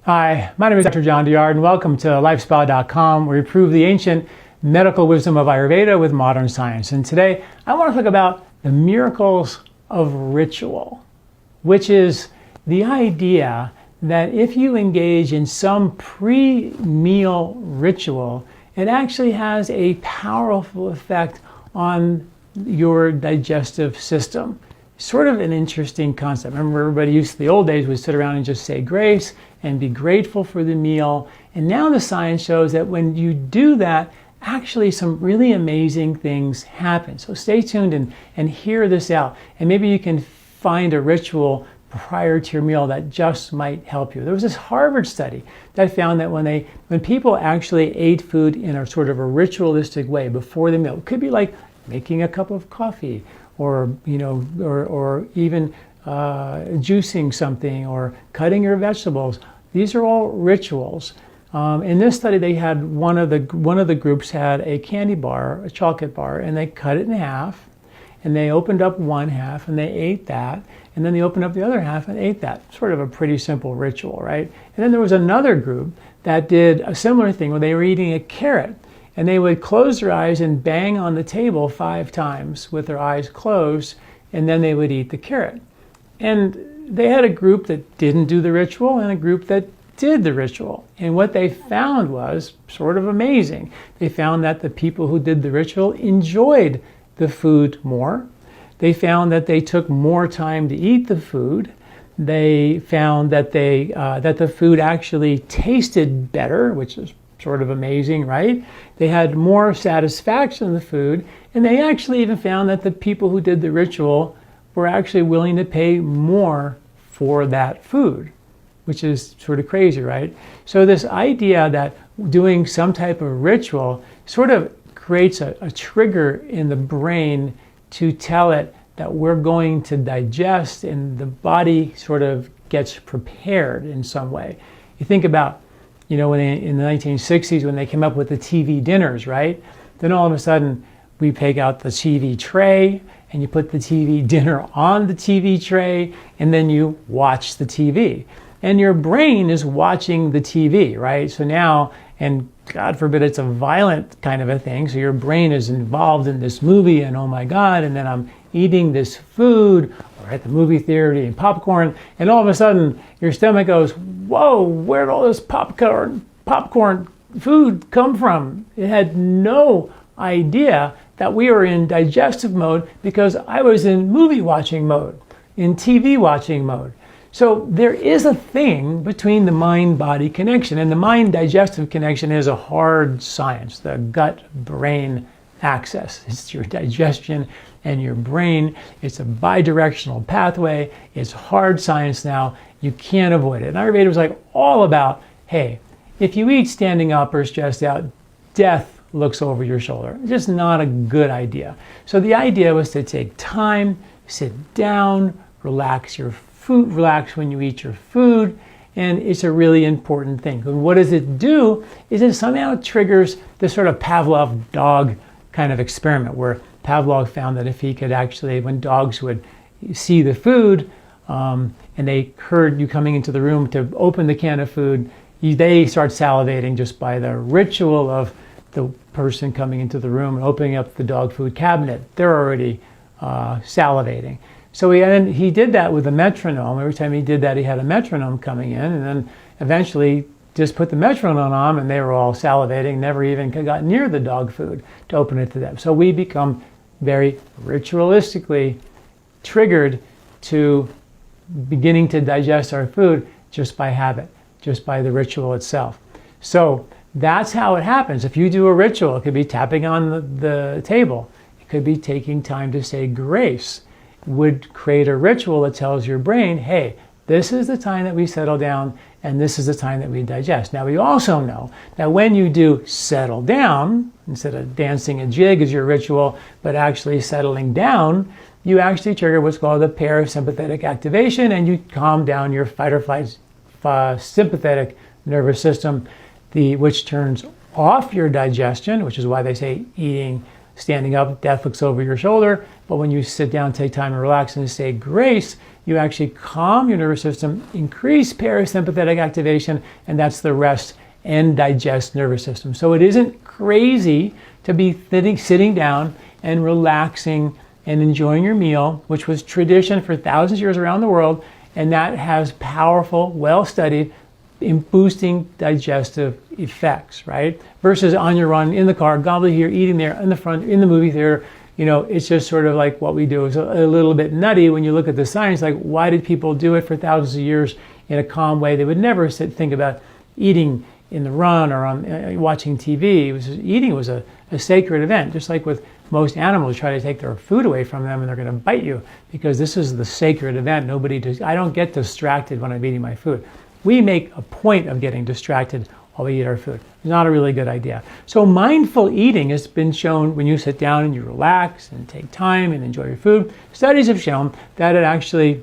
Hi, my name is Dr. John Douillard, and welcome to LifeSpa.com, where we prove the ancient medical wisdom of Ayurveda with modern science. And today, I want to talk about the miracles of ritual, which is the idea that if you engage in some pre-meal ritual, it actually has a powerful effect on your digestive system. Sort of an interesting concept. Remember, everybody used to the old days would sit around and just say grace and be grateful for the meal. And now the science shows that when you do that, actually some really amazing things happen. So stay tuned and hear this out. And maybe you can find a ritual prior to your meal that just might help you. There was this Harvard study that found that when people actually ate food in a sort of a ritualistic way before the meal, it could be like making a cup of coffee, or even juicing something, or cutting your vegetables. These are all rituals. In this study, they had one of the groups had a candy bar, a chocolate bar, and they cut it in half, and they opened up one half and they ate that, and then they opened up the other half and ate that. Sort of a pretty simple ritual, right? And then there was another group that did a similar thing where they were eating a carrot. And they would close their eyes and bang on the table 5 times with their eyes closed, and then they would eat the carrot. And they had a group that didn't do the ritual and a group that did the ritual. And what they found was sort of amazing. They found that the people who did the ritual enjoyed the food more. They found that they took more time to eat the food. They found that that the food actually tasted better, which is sort of amazing, right? They had more satisfaction in the food, and they actually even found that the people who did the ritual were actually willing to pay more for that food, which is sort of crazy, right? So this idea that doing some type of ritual sort of creates a trigger in the brain to tell it that we're going to digest, and the body sort of gets prepared in some way. You think about, in the 1960s, when they came up with the TV dinners, right? Then all of a sudden, we take out the TV tray, and you put the TV dinner on the TV tray, and then you watch the TV. And your brain is watching the TV, right? So now, and God forbid it's a violent kind of a thing, so your brain is involved in this movie, and oh my God, and then I'm eating this food, or at the movie theater eating popcorn, and all of a sudden your stomach goes, whoa, where'd all this popcorn food come from? It had no idea that we were in digestive mode because I was in movie watching mode, in TV watching mode. So there is a thing between the mind-body connection, and the mind-digestive connection is a hard science, the gut-brain axis. It's your digestion and your brain. It's a bidirectional pathway. It's hard science now. You can't avoid it. And Ayurveda was like all about, hey, if you eat standing up or stretched out, death looks over your shoulder. It's just not a good idea. So the idea was to take time, sit down, relax your food, relax when you eat your food, and it's a really important thing. And what does it do is it somehow triggers this sort of Pavlov dog kind of experiment, where Pavlov found that if he could actually, when dogs would see the food and they heard you coming into the room to open the can of food, they start salivating just by the ritual of the person coming into the room and opening up the dog food cabinet. They're already salivating. So he did that with a metronome. Every time he did that, he had a metronome coming in, and then eventually just put the metronome on, and they were all salivating, never even got near the dog food to open it to them. So we become very ritualistically triggered to beginning to digest our food just by habit, just by the ritual itself. So that's how it happens. If you do a ritual, it could be tapping on the table. It could be taking time to say grace. Would create a ritual that tells your brain, hey, this is the time that we settle down, and this is the time that we digest. Now, we also know that when you do settle down, instead of dancing a jig as your ritual, but actually settling down, you actually trigger what's called the parasympathetic activation, and you calm down your fight or flight sympathetic nervous system, which turns off your digestion, which is why they say eating standing up, death looks over your shoulder. But when you sit down, take time and relax and say grace, you actually calm your nervous system, increase parasympathetic activation, and that's the rest and digest nervous system. So it isn't crazy to be sitting down and relaxing and enjoying your meal, which was tradition for thousands of years around the world, and that has powerful, well-studied, in boosting digestive effects, right? Versus on your run, in the car, gobble here, eating there, in the front, in the movie theater. It's just sort of like what we do is a little bit nutty when you look at the science. Like, why did people do it for thousands of years in a calm way? They would never think about eating in the run or on watching TV. Eating was a sacred event, just like with most animals. Try to take their food away from them and they're going to bite you because this is the sacred event. I don't get distracted when I'm eating my food. We make a point of getting distracted while we eat our food. It's not a really good idea. So mindful eating has been shown when you sit down and you relax and take time and enjoy your food. Studies have shown that it actually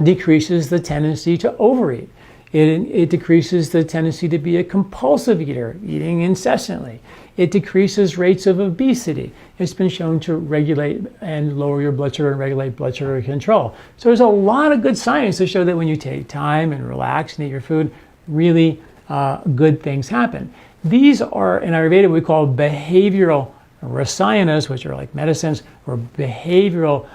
decreases the tendency to overeat. It decreases the tendency to be a compulsive eater, eating incessantly. It decreases rates of obesity. It's been shown to regulate and lower your blood sugar and regulate blood sugar control. So there's a lot of good science to show that when you take time and relax and eat your food, really good things happen. These are, in Ayurveda, we call behavioral rasayanas, which are like medicines, or behavioral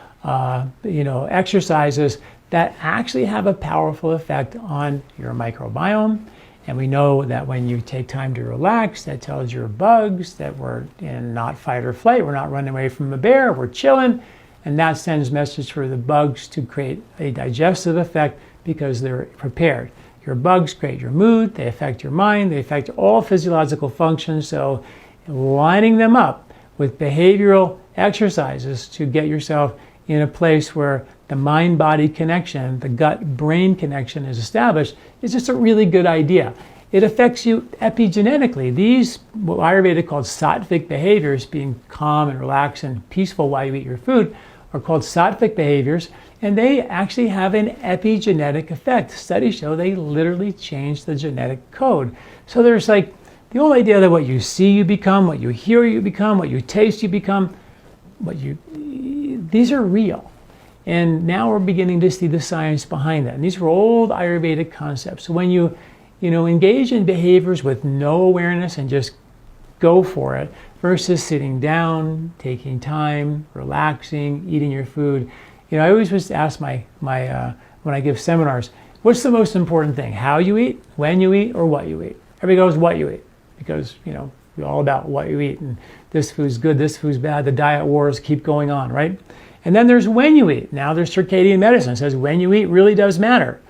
exercises that actually have a powerful effect on your microbiome. And we know that when you take time to relax, that tells your bugs that we're in not fight or flight, we're not running away from a bear, we're chilling. And that sends message for the bugs to create a digestive effect because they're prepared. Your bugs create your mood, they affect your mind, they affect all physiological functions. So lining them up with behavioral exercises to get yourself in a place where the mind-body connection, the gut-brain connection is established, is just a really good idea. It affects you epigenetically. These, what Ayurveda calls Saatvik behaviors, being calm and relaxed and peaceful while you eat your food, are called Saatvik behaviors, and they actually have an epigenetic effect. Studies show they literally change the genetic code. So there's like the whole idea that what you see you become, what you hear you become, what you taste you become, these are real. And now we're beginning to see the science behind that. And these were old Ayurvedic concepts. So when you engage in behaviors with no awareness and just go for it, versus sitting down, taking time, relaxing, eating your food. I always just ask my when I give seminars, what's the most important thing? How you eat, when you eat, or what you eat? Everybody goes what you eat because, we're all about what you eat and this food's good, this food's bad. The diet wars keep going on, right? And then there's when you eat. Now there's circadian medicine. It says when you eat really does matter.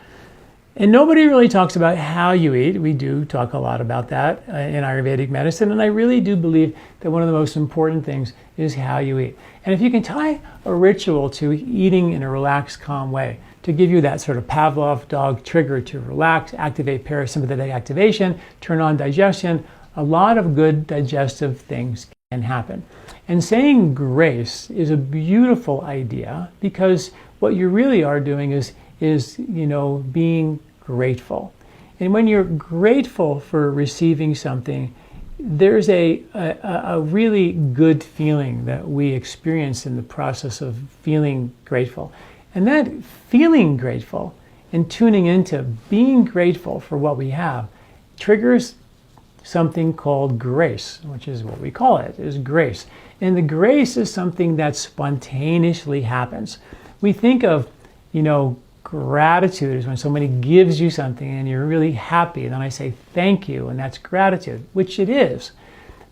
And nobody really talks about how you eat. We do talk a lot about that in Ayurvedic medicine. And I really do believe that one of the most important things is how you eat. And if you can tie a ritual to eating in a relaxed, calm way, to give you that sort of Pavlov dog trigger to relax, activate parasympathetic activation, turn on digestion, a lot of good digestive things can happen. And saying grace is a beautiful idea because what you really are doing is being grateful. And when you're grateful for receiving something, there's a really good feeling that we experience in the process of feeling grateful. And that feeling grateful and tuning into being grateful for what we have triggers something called grace, which is what we call it, is grace. And the grace is something that spontaneously happens. We think of, gratitude is when somebody gives you something and you're really happy. And then I say thank you, and that's gratitude, which it is.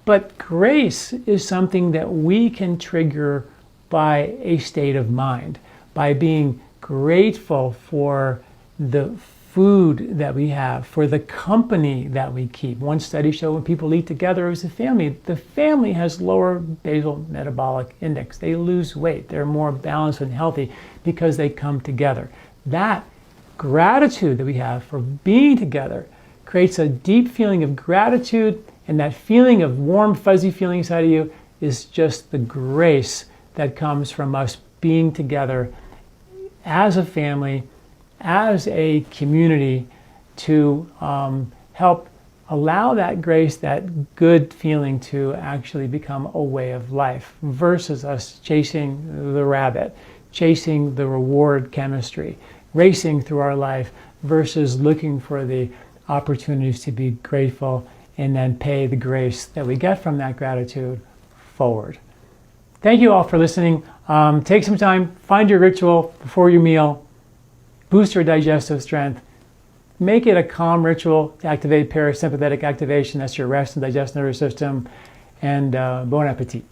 But grace is something that we can trigger by a state of mind, by being grateful for the food that we have, for the company that we keep. One study showed when people eat together as a family, the family has lower basal metabolic index. They lose weight. They're more balanced and healthy because they come together. That gratitude that we have for being together creates a deep feeling of gratitude, and that feeling of warm, fuzzy feeling inside of you is just the grace that comes from us being together as a family, as a community, to help allow that grace, that good feeling to actually become a way of life versus us chasing the rabbit, chasing the reward chemistry, racing through our life versus looking for the opportunities to be grateful and then pay the grace that we get from that gratitude forward. Thank you all for listening. Take some time, find your ritual before your meal, boost your digestive strength. Make it a calm ritual to activate parasympathetic activation. That's your rest and digestive nervous system. And bon appetit.